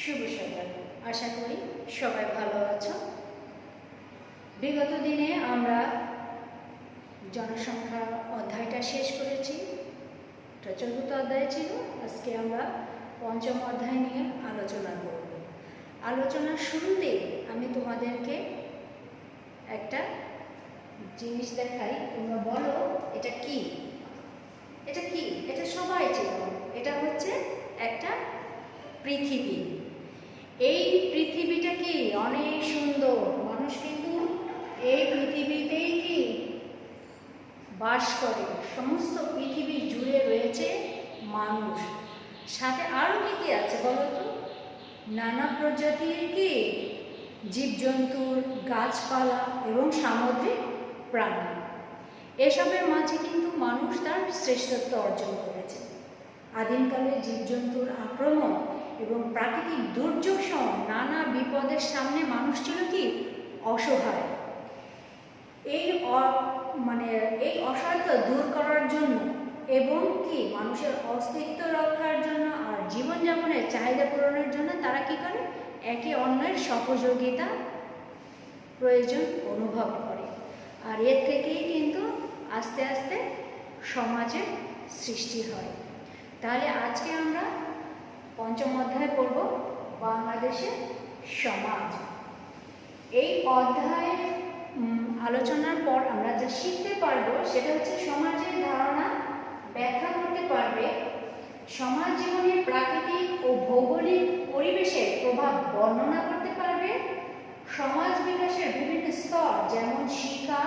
শুভ সকাল। আশা করি সবাই ভালো আছো। বিগত দিনে আমরা জনসংখ্যা অধ্যায়টা শেষ করেছি। এটা চতুর্থ অধ্যায় ছিল। আজকে আমরা পঞ্চম অধ্যায় নিয়ে আলোচনা করব। আলোচনার শুরুতে আমি তোমাদেরকে একটা জিনিস দেখাই, তোমরা বলো এটা কি। এটা কি? এটা সবাই চেনো। এটা হচ্ছে একটা পৃথিবী। এই পৃথিবীটা কি অনেক সুন্দর। মানুষ কিন্তু এই পৃথিবীতেই কি বাস করে। সমস্ত পৃথিবী জুড়ে রয়েছে মানুষ। সাথে আরও কি কি আছে বলো তো? নানা প্রজাতির কি জীবজন্তুর, গাছপালা এবং সামুদ্রিক প্রাণী। এসবের মাঝে কিন্তু মানুষ তার শ্রেষ্ঠত্ব অর্জন করেছে। আদিমকালে জীবজন্তুর আক্রমণ এবং প্রাকৃতিক দুর্যোগ সহ নানা বিপদের সামনে মানুষ ছিল কি অসহায়। এই অসহায়তা দূর করার জন্য এবং কি মানুষের অস্তিত্ব রক্ষার জন্য আর জীবনযাপনের চাহিদা পূরণের জন্য তারা কি করে? একে অন্যের সহযোগিতা প্রয়োজন অনুভব করে। আর এর থেকেই কিন্তু আস্তে আস্তে সমাজের সৃষ্টি হয়। তাহলে আজকে আমরা পঞ্চম অধ্যায় পড়ব, বাংলাদেশের সমাজ। এই অধ্যায়ের আলোচনার পর আমরা যা শিখতে পারবো সেটা হচ্ছে সমাজের ধারণা ব্যাখ্যা করতে পারবে, সমাজ জীবনের প্রাকৃতিক ও ভৌগোলিক পরিবেশের প্রভাব বর্ণনা করতে পারবে, সমাজ বিকাশের বিভিন্ন স্তর যেমন শিক্ষা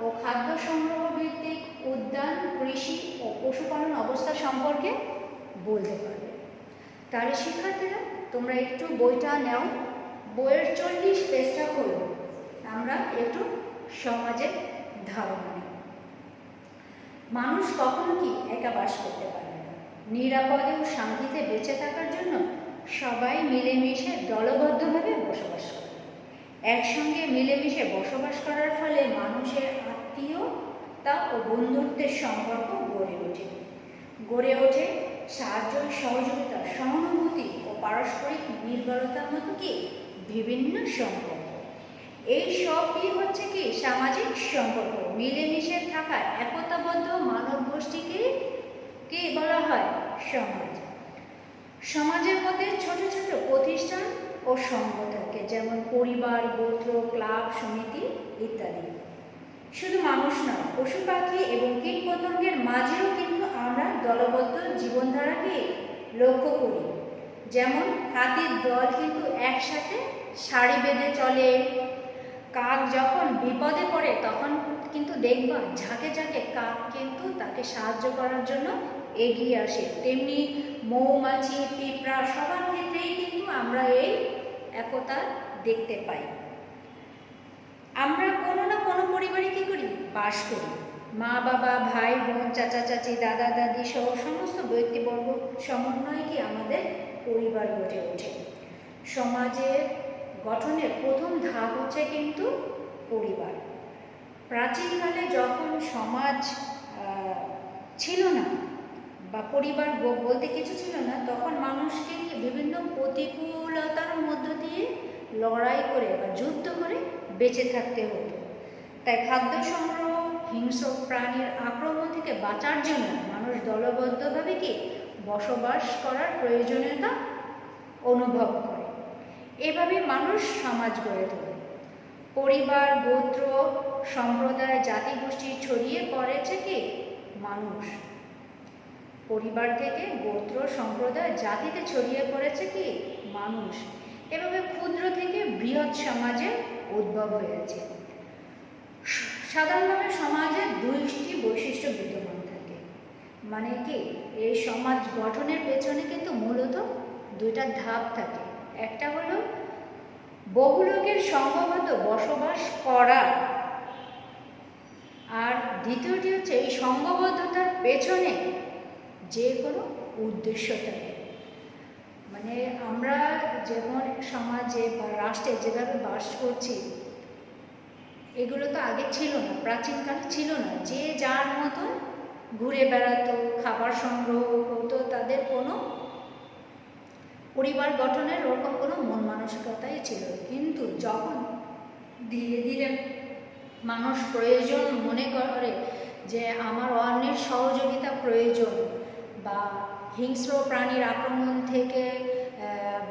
ও খাদ্য সংগ্রহ ভিত্তিক উদ্যান, কৃষি ও পশুপালন অবস্থা সম্পর্কে বলতে পারবে। তাহলে শিক্ষার্থীরা তোমরা একটু বইটা নাও, বইয়ের 40 পেজটা হলো। আমরা একটু সমাজের ধারণা নিই। মানুষ কখনো কি একা বাস করতে পারে না। নিরাপদে ও শান্তিতে বেঁচে থাকার জন্য সবাই মিলেমিশে দলবদ্ধভাবে বসবাস করে। একসঙ্গে মিলেমিশে বসবাস করার ফলে মানুষের আত্মীয়তা ও বন্ধুত্বের সম্পর্ক গড়ে ওঠে সাহায্য, সহযোগিতা, সহানুভূতি ও পারস্পরিক নির্ভরতার মতো কি বিভিন্ন সম্পর্ক। এই সবই হচ্ছে কি সামাজিক সম্পর্ক। মিলেমিশে থাকা একতাবদ্ধ মানব গোষ্ঠীকে কি বলা হয়? সমাজ। সমাজের মধ্যে ছোট ছোট প্রতিষ্ঠান ও সংঘ থাকে, যেমন পরিবার, গোত্র, ক্লাব, সমিতি ইত্যাদি। শুধু মানুষ নয়, পশু পাখি এবং কীট পতঙ্গের মাঝেও কিন্তু আমরা দলবদ্ধ জীবনধারাকে লক্ষ্য করি। যেমন হাতির দল কিন্তু একসাথে সারি বেঁধে চলে। কাক যখন বিপদে পড়ে তখন কিন্তু দেখবা ঝাঁকে ঝাঁকে কাক কিন্তু তাকে সাহায্য করার জন্য এগিয়ে আসে। তেমনি মৌমাছি, পিঁপড়া সবার ক্ষেত্রেই কিন্তু আমরা এই একতা দেখতে পাই। আমরা কোনো না কোনো পরিবারে কি করি? বাস করি। মা বাবা, ভাই বোন, চাচা চাচি, দাদা দাদি সহ সমস্ত ব্যক্তিবর্গ সমন্বয়ে কি আমাদের পরিবার গড়ে ওঠে। সমাজের গঠনের প্রথম ধাপ হচ্ছে কিন্তু পরিবার। প্রাচীনকালে যখন সমাজ ছিল না বা পরিবার বলতে কিছু ছিল না, তখন মানুষকে বিভিন্ন প্রতিকূলতার মধ্য দিয়ে লড়াই করে বা যুদ্ধ করে বেঁচে থাকতে হতো। তাই খাদ্য সংগ্রহ, হিংস্র প্রাণীর আক্রমণ থেকে বাঁচার জন্য মানুষ দলবদ্ধভাবে কি বসবাস করার প্রয়োজনীয়তা অনুভব করে। এভাবে মানুষ সমাজ গড়ে তোলে। পরিবার, গোত্র, সম্প্রদায়, জাতিগোষ্ঠী ছড়িয়ে পড়েছে কি মানুষ। পরিবার থেকে গোত্র, সম্প্রদায়, জাতিতে ছড়িয়ে পড়েছে কি মানুষ। এভাবে ক্ষুদ্র থেকে বৃহৎ সমাজের উদ্ভব হয়েছে। সাধারণভাবে সমাজের 2টি বৈশিষ্ট্য বিদ্যমান থাকে। মানে কি এই সমাজ গঠনের পেছনে কিন্তু মূলত 2টা ধাপ থাকে। একটা হলো বহু লোকের সংঘবদ্ধ বসবাস করা, আর দ্বিতীয়টি হচ্ছে এই সংঘবদ্ধতার পেছনে যে কোনো উদ্দেশ্য থাকে। মানে আমরা যেমন সমাজে বা রাষ্ট্রে যেভাবে বাস করছি, এগুলো তো আগে ছিল না, প্রাচীনকালে ছিল না। যে যার মতন ঘুরে বেড়াতো, খাবার সংগ্রহ করতো, তাদের কোনো পরিবার গঠনের ওরকম কোনো মন মানসিকতাই ছিল। কিন্তু যখন ধীরে ধীরে মানুষ প্রয়োজন মনে করে যে আমার অন্যের সহযোগিতা প্রয়োজন, বা হিংস্র প্রাণীর আক্রমণ থেকে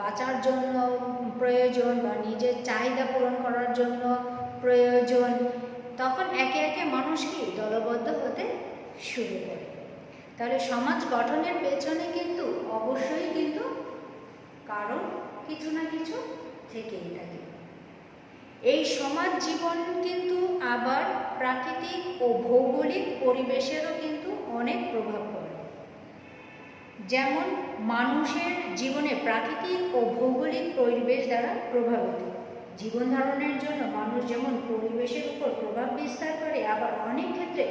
বাঁচার জন্য প্রয়োজন, বা নিজের চাহিদা পূরণ করার জন্য প্রয়োজন, তখন একে একে মানুষ কি দলবদ্ধ হতে শুরু করে। তাহলে সমাজ গঠনের পেছনে কিন্তু অবশ্যই কিন্তু কারণ কিছু না কিছু থেকেই থাকে। এই সমাজ জীবন কিন্তু আবার প্রাকৃতিক ও ভৌগোলিক পরিবেশেরও কিন্তু অনেক প্রভাব পড়ে। যেমন মানুষের জীবনে প্রাকৃতিক ও ভৌগোলিক পরিবেশ দ্বারা প্রভাবিত। জীবন ধারণের জন্য মানুষ যেমন পরিবেশের উপর প্রভাব বিস্তার করে, আবার অনেক ক্ষেত্রে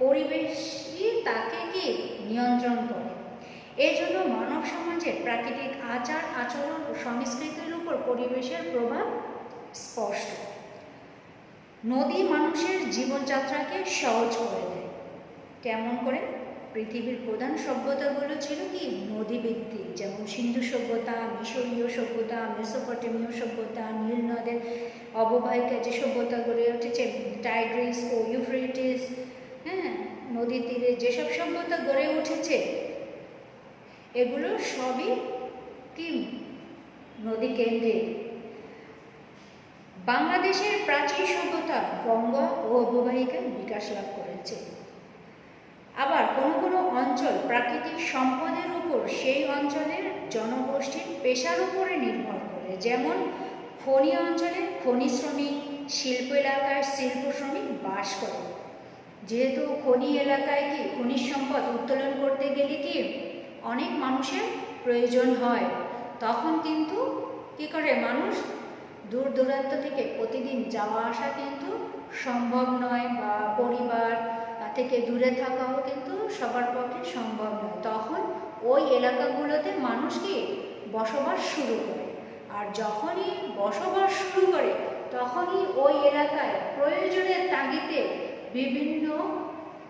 পরিবেশই তাকে কি নিয়ন্ত্রণ করে। এই জন্য মানব সমাজের প্রাকৃতিক আচার আচরণ ও সংস্কৃতির উপর পরিবেশের প্রভাব স্পষ্ট। নদী মানুষের জীবনযাত্রাকে সহজ করে দেয়। কেমন করে? পৃথিবীর প্রধান সভ্যতাগুলো ছিল কি নদী ভিত্তিক, যেমন সিন্ধু সভ্যতা, মিশরীয় সভ্যতা, মেসোপটেমীয় সভ্যতা, নীল নদের অববাহিকা যে সভ্যতা গড়ে উঠেছে, টাইগ্রিস ও ইউফ্রেটিস, নদী তীরে যেসব সভ্যতা গড়ে উঠেছে, এগুলো সবই কি নদী কেন্দ্রিক। বাংলাদেশের প্রাচীন সভ্যতা গঙ্গা ও অববাহিকায় বিকাশ লাভ করেছে। আবার কোনো কোনো অঞ্চল প্রাকৃতিক সম্পদের উপর সেই অঞ্চলের জনগোষ্ঠীর পেশার উপরে নির্ভর করে। যেমন খনি অঞ্চলে খনি শ্রমিক, শিল্প এলাকায় শিল্প শ্রমিক বাস করে। যেহেতু খনি এলাকায় কি খনিজ সম্পদ উত্তোলন করতে গেলে কি অনেক মানুষের প্রয়োজন হয়, তখন কিন্তু কি করে মানুষ দূর দূরান্ত থেকে প্রতিদিন যাওয়া আসা কিন্তু সম্ভব নয়, বা পরিবার থেকে দূরে থাকাও কিন্তু সবার পক্ষে সম্ভব নয়। তখন ওই এলাকাগুলোতে মানুষ কি বসবাস শুরু করে। আর যখনই বসবাস শুরু করে তখনই ওই এলাকায় প্রয়োজনের তাগিদে বিভিন্ন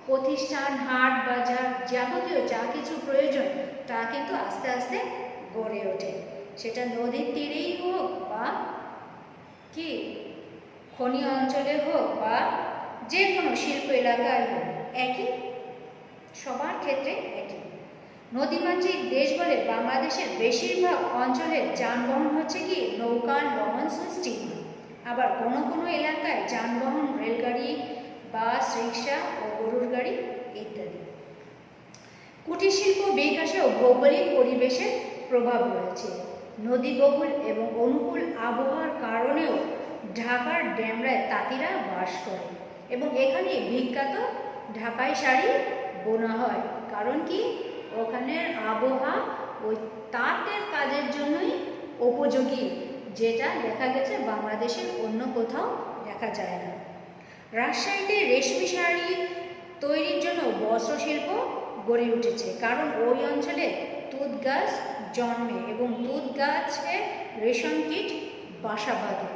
প্রতিষ্ঠান, হাট, বাজার, যাবতীয় যা কিছু প্রয়োজন তা কিন্তু আস্তে আস্তে গড়ে ওঠে। সেটা নদীর তীরেই হোক, বা কি খনি অঞ্চলে হোক, বা যে কোনো শিল্প এলাকায় হোক, একই, সবার ক্ষেত্রে একই। নদীমাতৃক দেশ বলে বাংলাদেশের বেশিরভাগ অঞ্চলে যানবাহন হচ্ছে কি নৌকা, লঞ্চ, স্টিমার। আবার কোনো কোনো এলাকায় যানবাহন রেলগাড়ি, বাস, রিক্সা ও গরুর গাড়ি ইত্যাদি। কুটির শিল্প বিকাশে ও ভৌগোলিক পরিবেশের প্রভাব রয়েছে। নদীবহুল এবং অনুকূল আবহাওয়ার কারণেও ঢাকার ডেমরায় তাঁতিরা বাস করে, এবং এখানে বিখ্যাত ঢাকাই শাড়ি বোনা হয়। কারণ কি ওখানের আবহাওয়া ওই তাঁতের কাজের জন্যই উপযোগী, যেটা দেখা গেছে বাংলাদেশের অন্য কোথাও দেখা যায় না। রাজশাহীতে রেশমি শাড়ি তৈরির জন্য বস্ত্রশিল্প গড়ে উঠেছে, কারণ ওই অঞ্চলে তুঁত গাছ জন্মে এবং তুঁত গাছে রেশম কীট বাসা বাঁধে।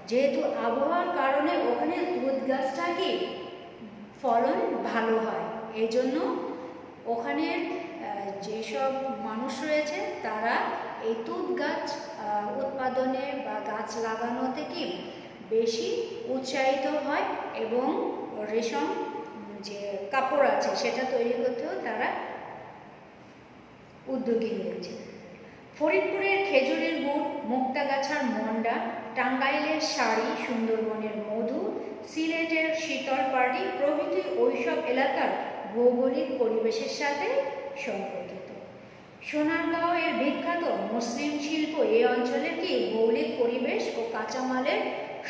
যেহেতু আবহাওয়ার কারণে ওখানে তুঁত গাছটা কি ফলন ভালো হয়, এই জন্য ওখানের যেসব মানুষ রয়েছে তারা এই তুঁত গাছ উৎপাদনে বা গাছ লাগানোতে কি বেশি উৎসাহিত হয়, এবং রেশম যে কাপড় আছে সেটা তৈরি করতেও তারা উদ্যোগী হয়েছে। ফরিদপুরের খেজুরের গুড়, মুক্তাগাছার মন্ডা, টাঙ্গাইলের শাড়ি, সুন্দরবনের মধু, সিলেটের শীতল পাটি প্রভৃতি ওইসব এলাকার ভৌগোলিক পরিবেশের সাথে সম্পর্কিত। সোনারগাঁওয়ের বিখ্যাত মসলিন শিল্প এই অঞ্চলের কি ভৌগোলিক পরিবেশ ও কাঁচামালের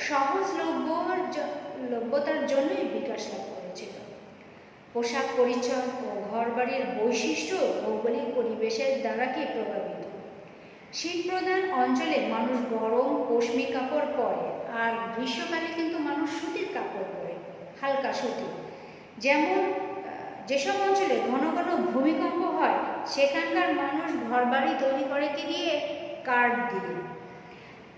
সহজলভ্যতার জন্যই বিকাশ লাভ করেছিল। পোশাক পরিচ্ছদ ও ঘরবাড়ির বৈশিষ্ট্য ভৌগোলিক পরিবেশের দ্বারা কি প্রভাবিত। শীতপ্রধান অঞ্চলে মানুষ গরম পশমি কাপড় পরে, আর গ্রীষ্মকালে কিন্তু মানুষ সুতির কাপড় পরে, হালকা সুতি। যেমন যেসব অঞ্চলে ঘন ঘন ভূমিকম্প হয় সেখানকার মানুষ ঘরবাড়ি তৈরি করে কি দিয়ে? কাঠ দিয়ে।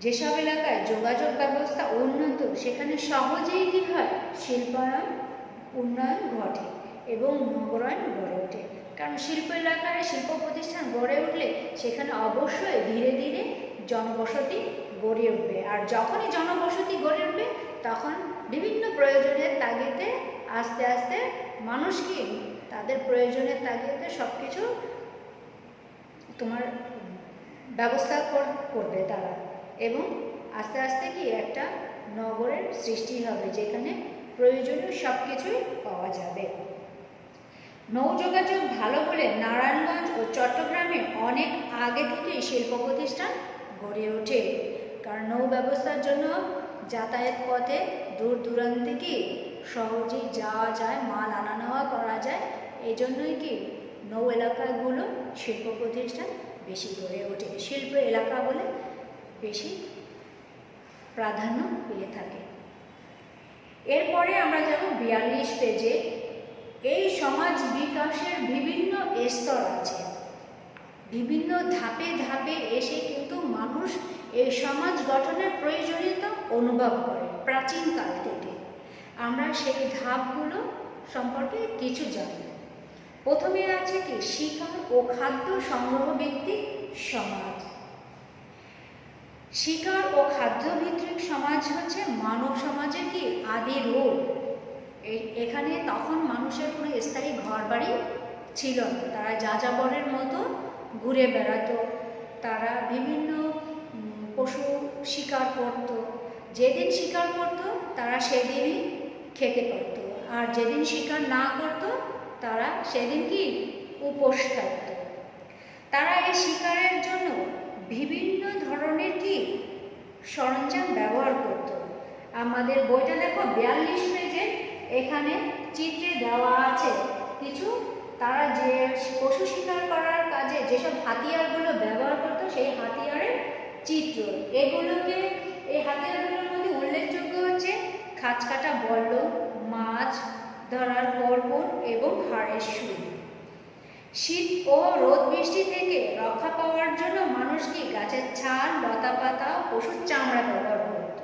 যেসব এলাকায় যোগাযোগ ব্যবস্থা উন্নত সেখানে সহজেই কি হয়? শিল্পায়ন উন্নয়ন ঘটে এবং নগরায়ন গড়ে ওঠে। কারণ শিল্প এলাকায় শিল্প প্রতিষ্ঠান গড়ে উঠলে সেখানে অবশ্যই ধীরে ধীরে জনবসতি গড়ে উঠবে। আর যখনই জনবসতি গড়ে উঠবে তখন বিভিন্ন প্রয়োজনের তাগিদে আস্তে আস্তে মানুষ কি তাদের প্রয়োজনের তাগিদে সব কিছু তোমার ব্যবস্থা করবে তারা, এবং আস্তে আস্তে কি একটা নগরের সৃষ্টি হবে যেখানে প্রয়োজনীয় সব কিছুই পাওয়া যাবে। নৌ যোগাযোগ ভালো বলে নারায়ণগঞ্জ ও চট্টগ্রামে অনেক আগে থেকেই শিল্প প্রতিষ্ঠান গড়ে ওঠে। কারণ নৌ ব্যবস্থার জন্য যাতায়াত পথে দূর দূরান্তে কি সহজেই যাওয়া যায়, মাল আনা নেওয়া করা যায়, এই জন্যই কি নৌ এলাকাগুলো শিল্প প্রতিষ্ঠান বেশি গড়ে ওঠে, শিল্প এলাকা বলে বেশি প্রাধান্য পেয়ে থাকে। এরপরে আমরা যাব 42 পেজে। এই সমাজ বিকাশের বিভিন্ন স্তর আছে, বিভিন্ন ধাপে ধাপে এসে কিন্তু মানুষ এই সমাজ গঠনের প্রয়োজনীয়তা অনুভব করে প্রাচীনকাল থেকে। আমরা সেই ধাপগুলো সম্পর্কে কিছু জানি। প্রথমে আছে কি শিকার ও খাদ্য সংগ্রহ ভিত্তিক সমাজ। শিকার ও খাদ্য ভিত্তিক সমাজ হচ্ছে মানব সমাজের কি আদি রূপ। এখানে তখন মানুষের কোনো স্থায়ী ঘর বাড়ি ছিল না, তারা যাযাবরের মতো ঘুরে বেড়াতো, তারা বিভিন্ন পশু শিকার করত, যেদিন শিকার করত তারা সেদিনই খেতে পারত, আর যেদিন শিকার না করত তারা সেদিন কি উপোস থাকত। তারা এই শিকারের জন্য বিভিন্ন ধরনের কি সরঞ্জাম ব্যবহার করত। আমাদের বইটা দেখো 42 পেজে, এখানে চিত্রে দেওয়া আছে কিছু তারা যে পশু শিকার করার কাজে যেসব হাতিয়ারগুলো ব্যবহার করত সেই হাতিয়ারের চিত্র। এগুলোকে এই হাতিয়ারগুলোর মধ্যে উল্লেখযোগ্য হচ্ছে খাঁচ কাটা বল্লম, মাছ ধরার কর্পণ এবং হাড়ের সুই। শীত ও রোদ বৃষ্টি থেকে রক্ষা পাওয়ার জন্য মানুষ কি গাছের ছাল, লতা পাতা, পশুর চামড়া ব্যবহার করত।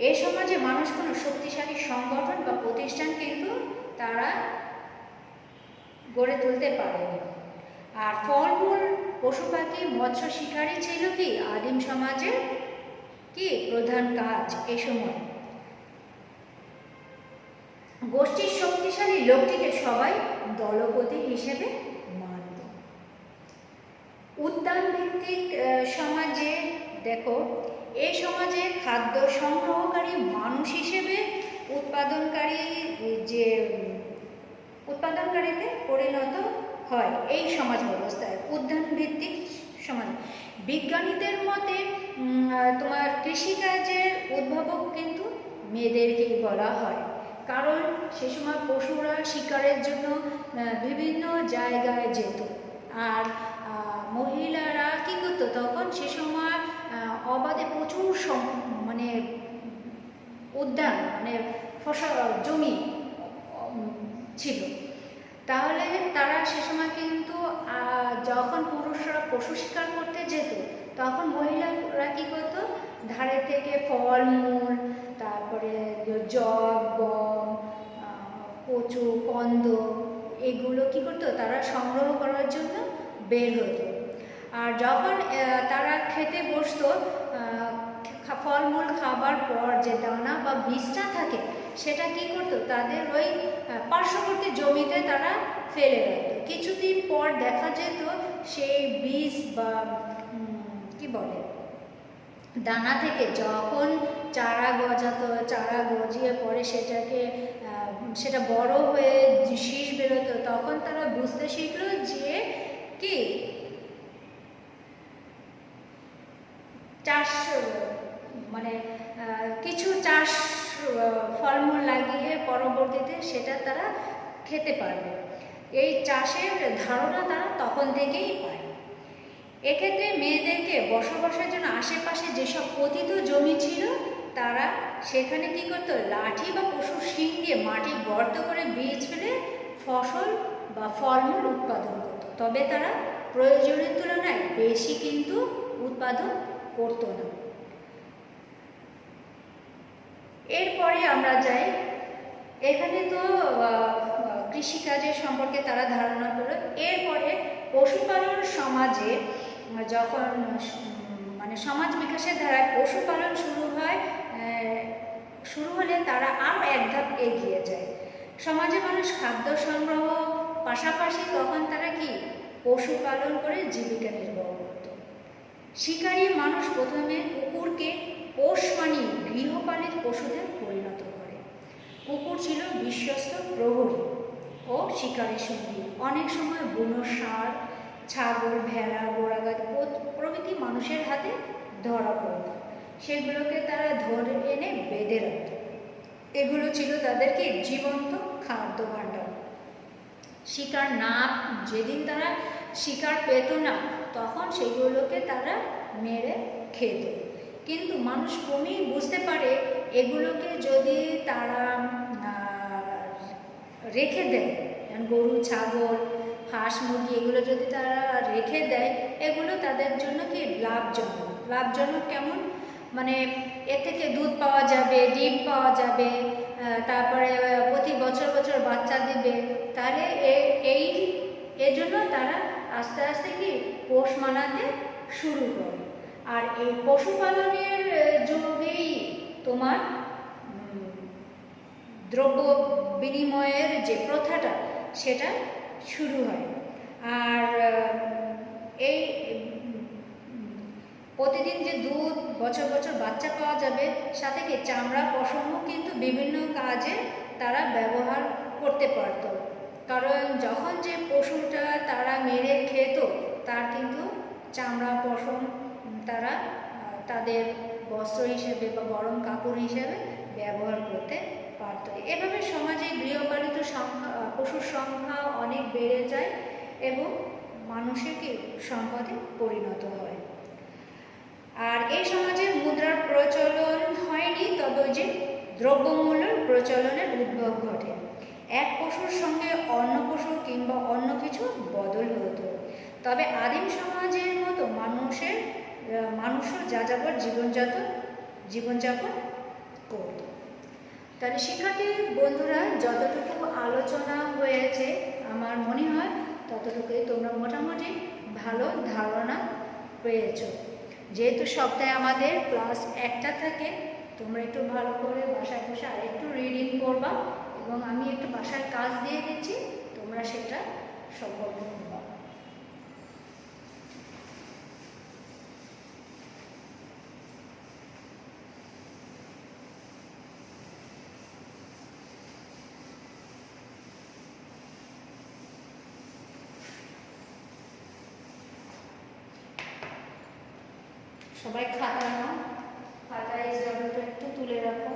এই সমাজে মানুষ কোনো শক্তিশালী সংগঠন বা প্রতিষ্ঠান কিন্তু তারা গড়ে তুলতে পারেনি। আর ফলমূল, পশু পাখি, মৎস্য শিকারী ছিল কি আদিম সমাজের কি প্রধান কাজ। এই সময় গোষ্ঠীর শক্তিশালী লোকটিকে সবাই দলপতি হিসেবে মানত। উদ্যান ভিত্তিক সমাজে দেখো, এই সমাজে খাদ্য সংগ্রহকারী মানুষ হিসেবে উৎপাদনকারীতে পরিণত হয় এই সমাজ ব্যবস্থায়। উদ্যান ভিত্তিক সমাজ বিজ্ঞানীদের মতে তোমার কৃষিকাজের উদ্ভাবক কিন্তু মেয়েদেরকেই বলা হয়, কারণ সে সময় পশুরা শিকারের জন্য বিভিন্ন জায়গায় যেত, আর মহিলারা কী করতো তখন সে সময় অবাধে প্রচুর মানে উদ্যান মানে ফসল জমি ছিল, তাহলে তারা সে সময় কিন্তু যখন পুরুষরা পশু শিকার করতে যেত তখন মহিলারা কী করতো ধারে থেকে ফলমূল, তারপরে জব, গম, কচু, কন্দ এগুলো কী করতো তারা সংগ্রহ করার জন্য বের হতো। আর যখন তারা খেতে বসতো ফলমূল খাবার পর যে দানা বা বীজটা থাকে সেটা কী করতো তাদের ওই পার্শ্ববর্তী জমিতে তারা ফেলে রাখতো। কিছুদিন পর দেখা যেত সেই বীজ বা কি বলে দানা থেকে যখন চারা গজাতো, চারা গজিয়ে পরে সেটা বড় হয়ে শীষ বেরোতো, তখন তারা বুঝতে শিখলো যে কি চাষ মানে কিছু চাষ ফলমূল লাগিয়ে পরবর্তীতে সেটা তারা খেতে পারবে। এই চাষের ধারণা তারা তখন থেকেই পায়। এক্ষেত্রে মেয়েদেরকে বসবাসের জন্য আশেপাশে যেসব পতিত জমি ছিল তারা সেখানে কী করতো লাঠি বা পশুর শিং দিয়ে মাটি গর্ত করে বীজ ফেলে ফসল বা ফলমূল উৎপাদন করত। তবে তারা প্রয়োজনের তুলনায় বেশি কিন্তু উৎপাদন করত না। এরপরে আমরা যাই, এখানে তো কৃষিকাজের সম্পর্কে তারা ধারণা করল। এরপরে পশুপালন সমাজে যখন মানে সমাজ বিকাশের ধারায় পশুপালন শুরু হলে তারা আরও এক ধাপ এগিয়ে যায়। সমাজে মানুষ খাদ্য সংগ্রহ পাশাপাশি তখন তারা কি পশুপালন করে জীবিকা নির্বাহ করত। শিকারী মানুষ প্রথমে কুকুরকে পোষ মানিয়ে গৃহপালিত পশুদের পরিণত করে। কুকুর ছিল বিশ্বস্ত প্রহরী ও শিকারী সঙ্গী। অনেক সময় বুনো ষাঁড়, ছাগল, ভেড়া, গোড়াগাছ প্রভৃতি মানুষের হাতে ধরা পড়ত। সেগুলোকে তারা ধরে এনে বেঁধে রাখত। এগুলো ছিল তাদেরকে জীবন্ত খাদ্য ভাণ্ডার। শিকার না যেদিন তারা শিকার পেত না তখন সেগুলোকে তারা মেরে খেত। কিন্তু মানুষ ক্রমেই বুঝতে পারে এগুলোকে যদি তারা রেখে দেয়, গরু, ছাগল, হাঁস, মুরগি এগুলো যদি তারা রেখে দেয় এগুলো তাদের জন্য কি লাভজনক কেমন, মানে এর থেকে দুধ পাওয়া যাবে, ডিম পাওয়া যাবে, তারপরে প্রতি বছর বছর বাচ্চা দেবে। তাহলে এই জন্য তারা আস্তে আস্তে কি পোষ মানাতে শুরু করে। আর এই পশুপালনের যুগেই তোমার দ্রব্য বিনিময়ের যে প্রথাটা সেটা শুরু হয়। আর এই প্রতিদিন যে দুধ, বছর বছর বাচ্চা পাওয়া যাবে, সাথে কি চামড়া, পশমও কিন্তু বিভিন্ন কাজে তারা ব্যবহার করতে পারত। কারণ যখন যে পশুটা তারা মেরে খেত তার কিন্তু চামড়া, পশম তারা তাদের বস্ত্র হিসেবে বা গরম কাপড় হিসেবে ব্যবহার করতে পারত। এভাবে সমাজে গৃহপালিত পশুর সংখ্যা অনেক বেড়ে যায় এবং মানুষের কি সম্পদে পরিণত হয়। আর এই সমাজে মুদ্রার প্রচলন হয়নি, তবে যে দ্রব্যমূল্যের প্রচলনের উদ্ভব ঘটে। এক পশুর সঙ্গে অন্য পশু কিংবা অন্য কিছু বদল হতো। তবে আদিম সমাজের মতো মানুষও যাযাবর জীবনযাপন করত। তাহলে শিক্ষার্থী বন্ধুরা, যতটুকু আলোচনা হয়েছে আমার মনে হয় ততটুকুই তোমরা মোটামুটি ভালো ধারণা পেয়েছ। যেহেতু সপ্তাহে আমাদের ক্লাস একটা থাকে, তোমরা একটু ভালো করে বাসায় বসে আরেকটু রিডিং করবা এবং আমি একটু বাসার কাজ দিয়ে দিচ্ছি, তোমরা সেটা সম্পন্ন করবা। সবাই খাতা নাও, খাতায় জলটা একটু তুলে রাখো।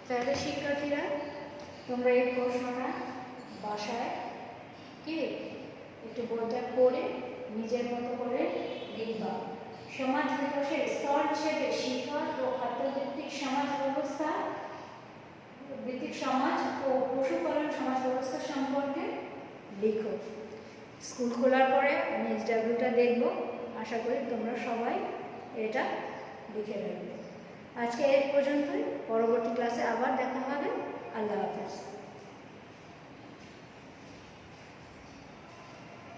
তাহলে শিক্ষার্থীরা তোমরা এই প্রশ্নটা বাসায় কি একটু বইটা পড়ে নিজের মতো করে লিখবা। সমাজ বিকাশের স্তর হিসেবে শিক্ষা ও খাদ্যভিত্তিক সমাজ ব্যবস্থা ভিত্তিক সমাজ ও পশুপালন সমাজ ব্যবস্থা সম্পর্কে লিখো। স্কুল খোলার পরে আমি এসডাব্লিউটা দেখব, আশা করি তোমরা সবাই এটা লিখে রাখবে। আজকে এই পর্যন্তই, পরবর্তী ক্লাসে আবার দেখা হবে। আল্লাহ হাফেজ।